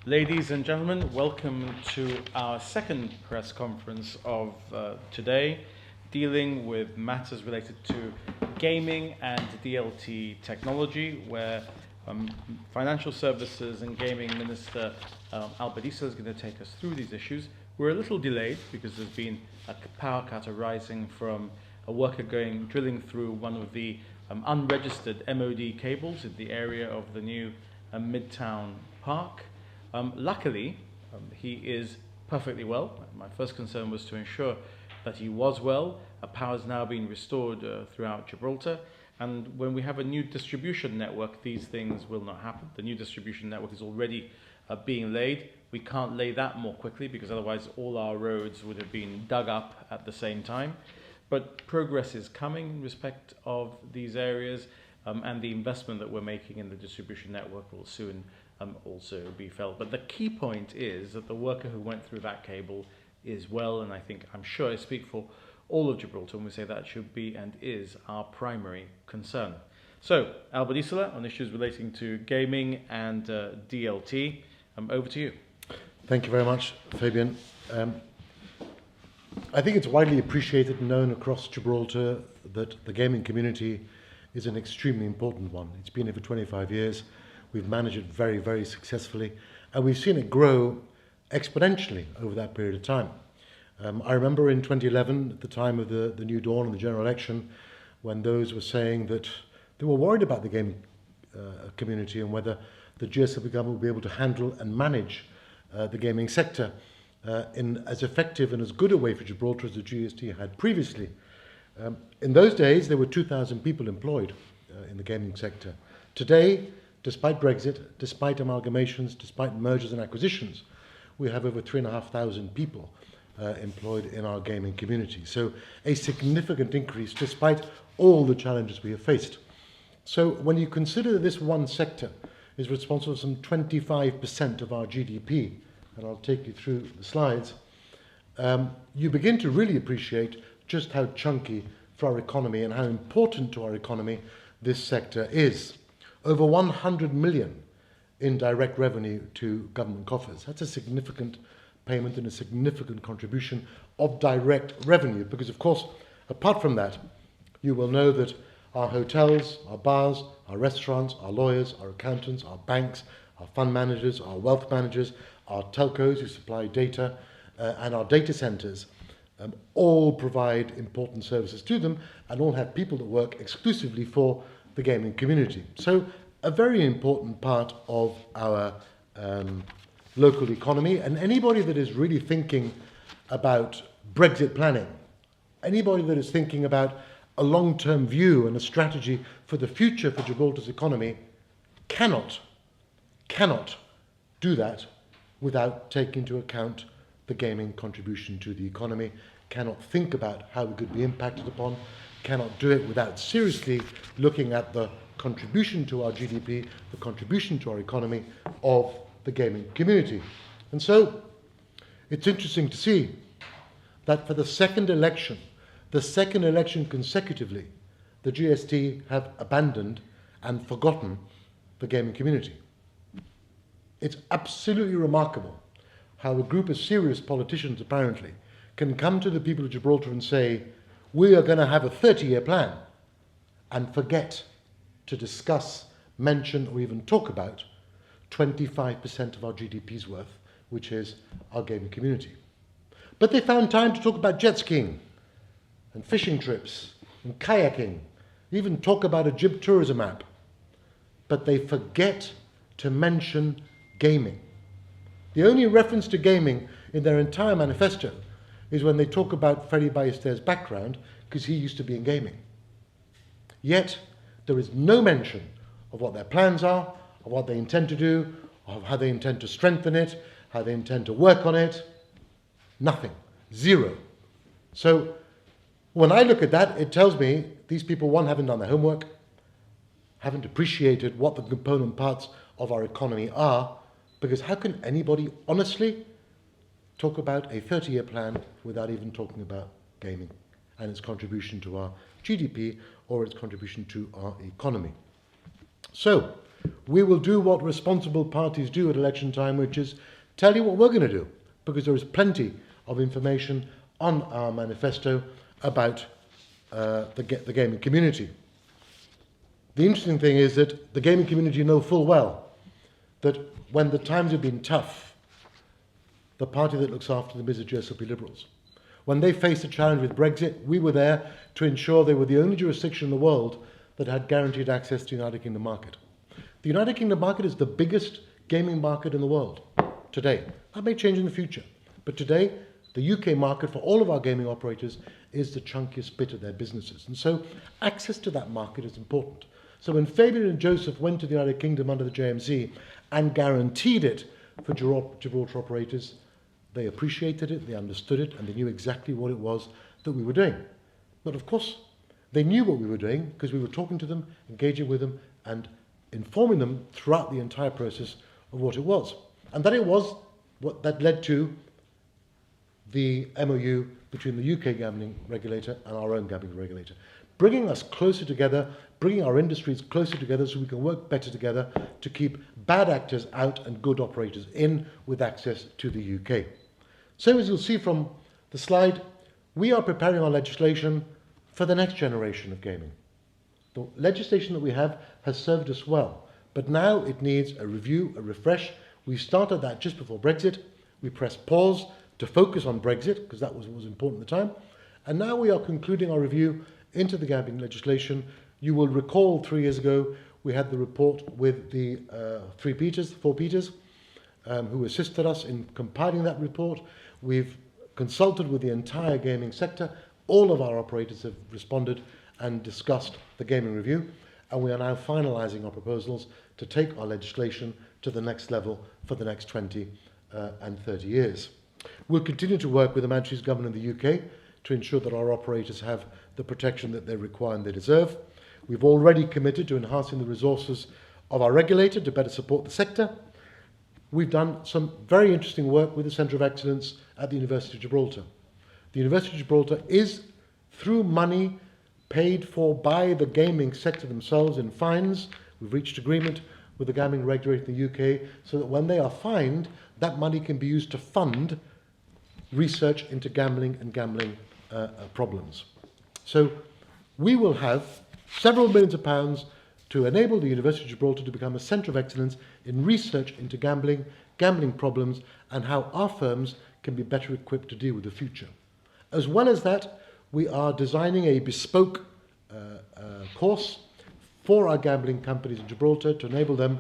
Ladies and gentlemen, welcome to our second press conference of today, dealing with matters related to gaming and DLT technology, where Financial Services and Gaming Minister Isola is going to take us through these issues. We're a little delayed because there's been a power cut arising from a worker drilling through one of the unregistered MOD cables in the area of the new Midtown Park. Luckily, he is perfectly well. My first concern was to ensure that he was well. Power has now been restored throughout Gibraltar. And when we have a new distribution network, these things will not happen. The new distribution network is already being laid. We can't lay that more quickly because otherwise all our roads would have been dug up at the same time. But progress is coming in respect of these areas, and the investment that we're making in the distribution network will soon also be felt. But the key point is that the worker who went through that cable is well, and I'm sure I speak for all of Gibraltar when we say that should be and is our primary concern. So, Isola, on issues relating to gaming and DLT, over to you. Thank you very much, Fabian. I think it's widely appreciated and known across Gibraltar that the gaming community is an extremely important one. It's been here for 25 years. We've managed it very, very successfully, and we've seen it grow exponentially over that period of time. I remember in 2011, at the time of the new dawn and the general election, when those were saying that they were worried about the gaming community and whether the GSW government would be able to handle and manage the gaming sector in as effective and as good a way for Gibraltar as the GST had previously. In those days, there were 2,000 people employed in the gaming sector. Today, despite Brexit, despite amalgamations, despite mergers and acquisitions, we have over 3,500 people employed in our gaming community. So a significant increase despite all the challenges we have faced. So when you consider that this one sector is responsible for some 25% of our GDP, and I'll take you through the slides, you begin to really appreciate just how chunky for our economy and how important to our economy this sector is. Over 100 million in direct revenue to government coffers. That's a significant payment and a significant contribution of direct revenue, because of course, apart from that, you will know that our hotels, our bars, our restaurants, our lawyers, our accountants, our banks, our fund managers, our wealth managers, our telcos who supply data, and our data centers all provide important services to them and all have people that work exclusively for the gaming community. So a very important part of our local economy, and anybody that is really thinking about Brexit planning, anybody that is thinking about a long-term view and a strategy for the future for Gibraltar's economy cannot do that without taking into account the gaming contribution to the economy, cannot think about how we could be impacted upon, cannot do it without seriously looking at the contribution to our GDP, the contribution to our economy of the gaming community. And so it's interesting to see that for the second election consecutively, the GST have abandoned and forgotten the gaming community. It's absolutely remarkable how a group of serious politicians apparently can come to the people of Gibraltar and say, we are going to have a 30-year plan, and forget to discuss, mention, or even talk about 25% of our GDP's worth, which is our gaming community. But they found time to talk about jet skiing and fishing trips and kayaking, even talk about a Gib tourism app. But they forget to mention gaming. The only reference to gaming in their entire manifesto is when they talk about Ferry Ballesteros' background, because he used to be in gaming. Yet, there is no mention of what their plans are, of what they intend to do, of how they intend to strengthen it, how they intend to work on it. Nothing. Zero. So, when I look at that, it tells me these people, one, haven't done their homework, haven't appreciated what the component parts of our economy are, because how can anybody honestly talk about a 30-year plan without even talking about gaming and its contribution to our GDP or its contribution to our economy? So, We will do what responsible parties do at election time, which is tell you what we're going to do, because there is plenty of information on our manifesto about the gaming community. The interesting thing is that the gaming community know full well that when the times have been tough, the party that looks after them is the JSLP Liberals. When they faced a challenge with Brexit, we were there to ensure they were the only jurisdiction in the world that had guaranteed access to the United Kingdom market. The United Kingdom market is the biggest gaming market in the world today. That may change in the future, but today the UK market for all of our gaming operators is the chunkiest bit of their businesses. And so access to that market is important. So when Fabian and Joseph went to the United Kingdom under the JMC and guaranteed it for Gibraltar operators, they appreciated it, they understood it, and they knew exactly what it was that we were doing. But of course, they knew what we were doing because we were talking to them, engaging with them, and informing them throughout the entire process of what it was. And that it was what that led to the MOU between the UK gambling regulator and our own gambling regulator, bringing us closer together, bringing our industries closer together so we can work better together to keep bad actors out and good operators in with access to the UK. So as you'll see from the slide, we are preparing our legislation for the next generation of gaming. The legislation that we have has served us well, but now it needs a review, a refresh. We started that just before Brexit. We pressed pause to focus on Brexit, because that was what was important at the time. And now we are concluding our review into the gambling legislation. You will recall 3 years ago, we had the report with the four Peters, who assisted us in compiling that report. We've consulted with the entire gaming sector. All of our operators have responded and discussed the gaming review, and we are now finalising our proposals to take our legislation to the next level for the next 20 and 30 years. We'll continue to work with the Manchester government in the UK to ensure that our operators have the protection that they require and they deserve. We've already committed to enhancing the resources of our regulator to better support the sector. We've done some very interesting work with the Centre of Excellence at the University of Gibraltar. The University of Gibraltar is, through money paid for by the gaming sector themselves in fines, we've reached agreement with the gambling regulator in the UK so that when they are fined, that money can be used to fund research into gambling and gambling problems. So we will have several millions of pounds to enable the University of Gibraltar to become a centre of excellence in research into gambling, gambling problems, and how our firms can be better equipped to deal with the future. As well as that, we are designing a bespoke course for our gambling companies in Gibraltar to enable them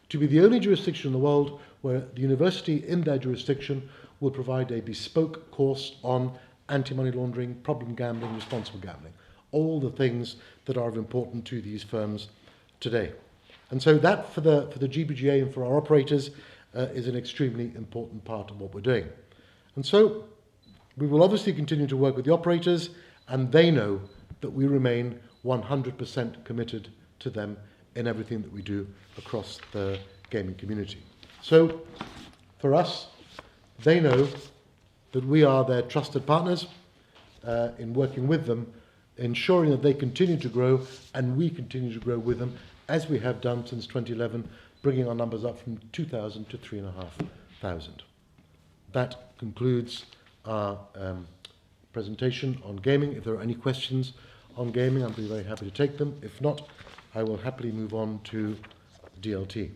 to be the only jurisdiction in the world where the university in their jurisdiction will provide a bespoke course on anti-money laundering, problem gambling, responsible gambling, all the things that are of importance to these firms today. And so that for the GBGA and for our operators is an extremely important part of what we're doing. And so we will obviously continue to work with the operators, and they know that we remain 100% committed to them in everything that we do across the gaming community. So for us, they know that we are their trusted partners in working with them, ensuring that they continue to grow and we continue to grow with them, as we have done since 2011, bringing our numbers up from 2,000 to 3,500. That concludes our presentation on gaming. If there are any questions on gaming, I'll be very happy to take them. If not, I will happily move on to DLT.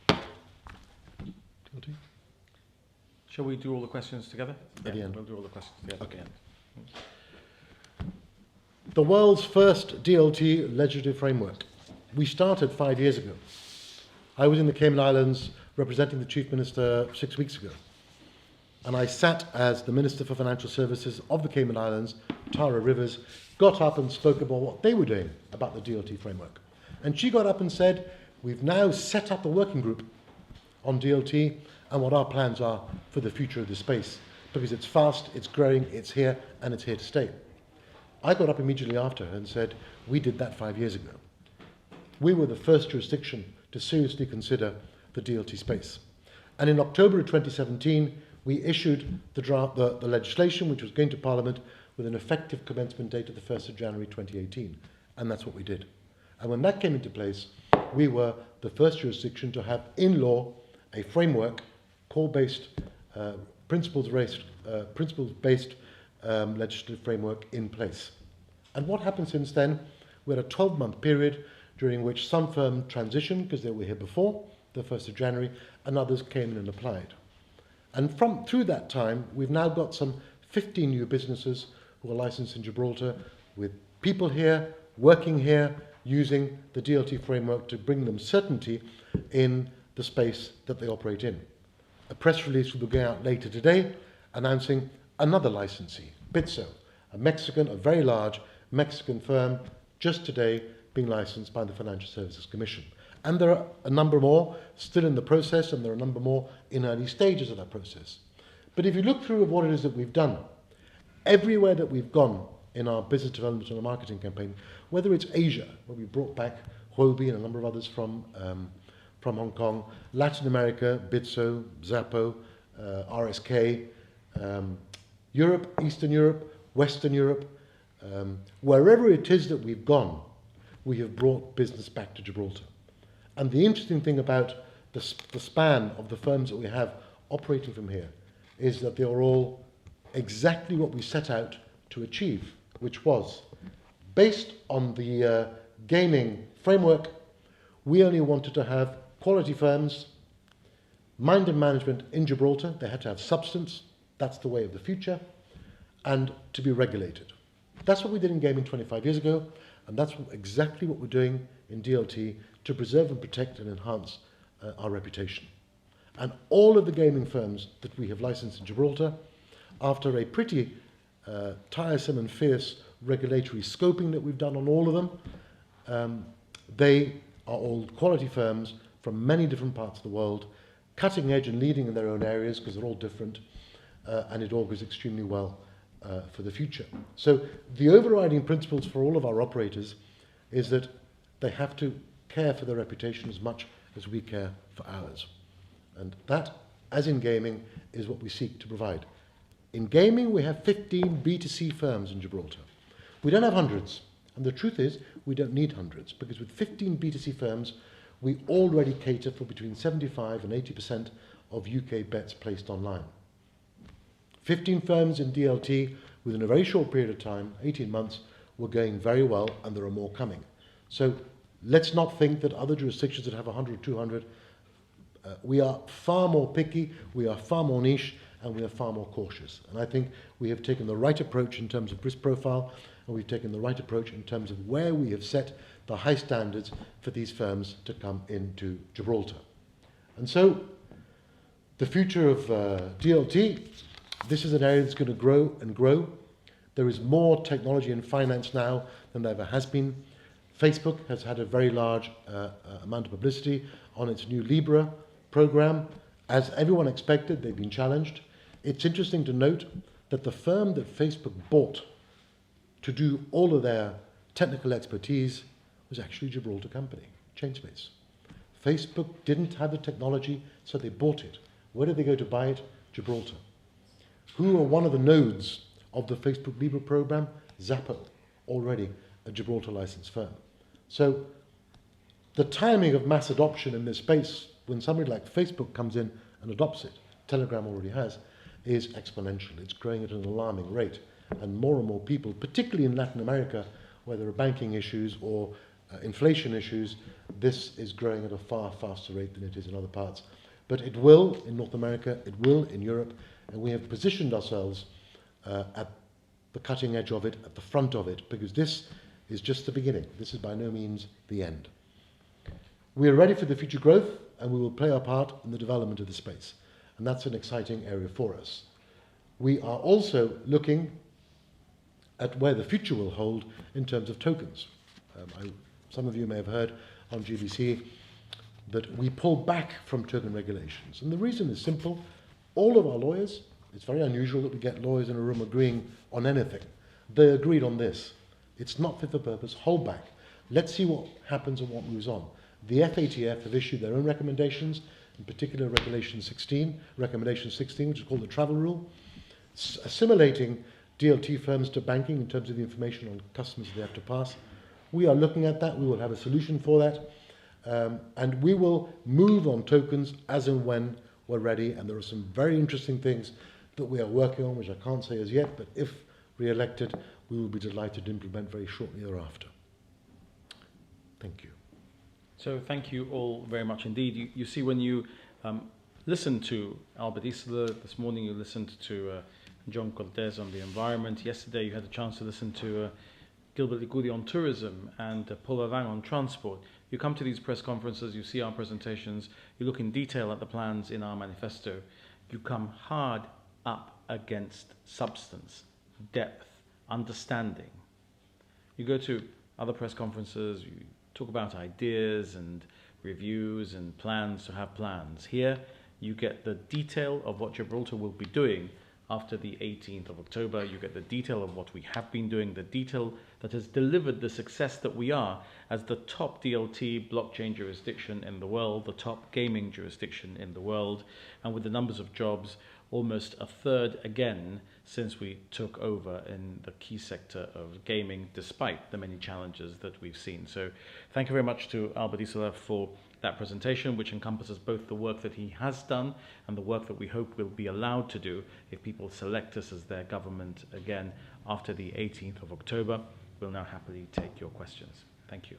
DLT? Shall we do all the questions together? At the end. We'll do all the questions together Okay. at the end. The world's first DLT legislative framework. We started 5 years ago. I was in the Cayman Islands representing the Chief Minister 6 weeks ago. And I sat as the Minister for Financial Services of the Cayman Islands, Tara Rivers, got up and spoke about what they were doing about the DLT framework. And she got up and said, we've now set up a working group on DLT and what our plans are for the future of the space, because it's fast, it's growing, it's here, and it's here to stay. I got up immediately after her and said, we did that 5 years ago. We were the first jurisdiction to seriously consider the DLT space. And in October of 2017, we issued the legislation, which was going to Parliament, with an effective commencement date of the 1st of January 2018. And that's what we did. And when that came into place, we were the first jurisdiction to have in law a framework, core-based, principles-based legislative framework in place. And what happened since then? We had a 12-month period during which some firms transitioned because they were here before the 1st of January, and others came in and applied. And through that time, we've now got some 15 new businesses who are licensed in Gibraltar, with people here, working here, using the DLT framework to bring them certainty in the space that they operate in. A press release will be going out later today announcing another licensee, Bitso, a very large Mexican firm, just today being licensed by the Financial Services Commission. And there are a number more still in the process, and there are a number more in early stages of that process. But if you look through what it is that we've done, everywhere that we've gone in our business development and our marketing campaign, whether it's Asia, where we brought back Huobi and a number of others from Hong Kong, Latin America, Bitso, Zappo, RSK, Europe, Eastern Europe, Western Europe, wherever it is that we've gone, we have brought business back to Gibraltar. And the interesting thing about the span of the firms that we have operating from here is that they are all exactly what we set out to achieve, which was based on the gaming framework. We only wanted to have quality firms, mind and management in Gibraltar. They had to have substance. That's the way of the future. And to be regulated. That's what we did in gaming 25 years ago, and that's exactly what we're doing in DLT to preserve and protect and enhance our reputation. And all of the gaming firms that we have licensed in Gibraltar, after a pretty tiresome and fierce regulatory scoping that we've done on all of them, they are all quality firms from many different parts of the world, cutting edge and leading in their own areas because they're all different, and it augurs extremely well for the future. So the overriding principles for all of our operators is that they have to care for their reputation as much as we care for ours. And that, as in gaming, is what we seek to provide. In gaming, we have 15 B2C firms in Gibraltar. We don't have hundreds. And the truth is, we don't need hundreds, because with 15 B2C firms, we already cater for between 75 and 80% of UK bets placed online. 15 firms in DLT within a very short period of time, 18 months, were going very well, and there are more coming. So let's not think that other jurisdictions that have 100, 200, we are far more picky, we are far more niche, and we are far more cautious. And I think we have taken the right approach in terms of risk profile, and we've taken the right approach in terms of where we have set the high standards for these firms to come into Gibraltar. And so the future of DLT, this is an area that's going to grow and grow. There is more technology in finance now than there ever has been. Facebook has had a very large amount of publicity on its new Libra program. As everyone expected, they've been challenged. It's interesting to note that the firm that Facebook bought to do all of their technical expertise was actually a Gibraltar company, Chainspace. Facebook didn't have the technology, so they bought it. Where did they go to buy it? Gibraltar. Who are one of the nodes of the Facebook Libra program? Zappo, already a Gibraltar licensed firm. So the timing of mass adoption in this space, when somebody like Facebook comes in and adopts it, Telegram already has, is exponential. It's growing at an alarming rate. And more people, particularly in Latin America, where there are banking issues or inflation issues, this is growing at a far faster rate than it is in other parts. But it will in North America, it will in Europe, and we have positioned ourselves at the cutting edge of it, at the front of it, because this is just the beginning. This is by no means the end. We are ready for the future growth, and we will play our part in the development of the space. And that's an exciting area for us. We are also looking at where the future will hold in terms of tokens. Some of you may have heard on GBC that we pull back from token regulations. And the reason is simple. All of our lawyers, it's very unusual that we get lawyers in a room agreeing on anything. They agreed on this. It's not fit for purpose. Hold back. Let's see what happens and what moves on. The FATF have issued their own recommendations, in particular Recommendation 16, which is called the travel rule, assimilating DLT firms to banking in terms of the information on customers they have to pass. We are looking at that. We will have a solution for that. And we will move on tokens as and when we're ready. And there are some very interesting things that we are working on, which I can't say as yet, but if re-elected, we will be delighted to implement very shortly thereafter. Thank you. So thank you all very much indeed. You see, when you listen to Albert Isola, this morning you listened to John Cortez on the environment. Yesterday you had a chance to listen to Gilbert Ligudi on tourism and Paul Avang on transport. You come to these press conferences, you see our presentations, you look in detail at the plans in our manifesto. You come hard up against substance, depth, understanding. You go to other press conferences, you talk about ideas and reviews and plans to have plans. Here, you get the detail of what Gibraltar will be doing after the 18th of October. You get the detail of what we have been doing, the detail that has delivered the success that we are as the top DLT blockchain jurisdiction in the world, the top gaming jurisdiction in the world, and with the numbers of jobs almost a third again since we took over in the key sector of gaming, despite the many challenges that we've seen. So thank you very much to Albert Isola for that presentation, which encompasses both the work that he has done and the work that we hope will be allowed to do if people select us as their government again after the 18th of October. We'll now happily take your questions. Thank you.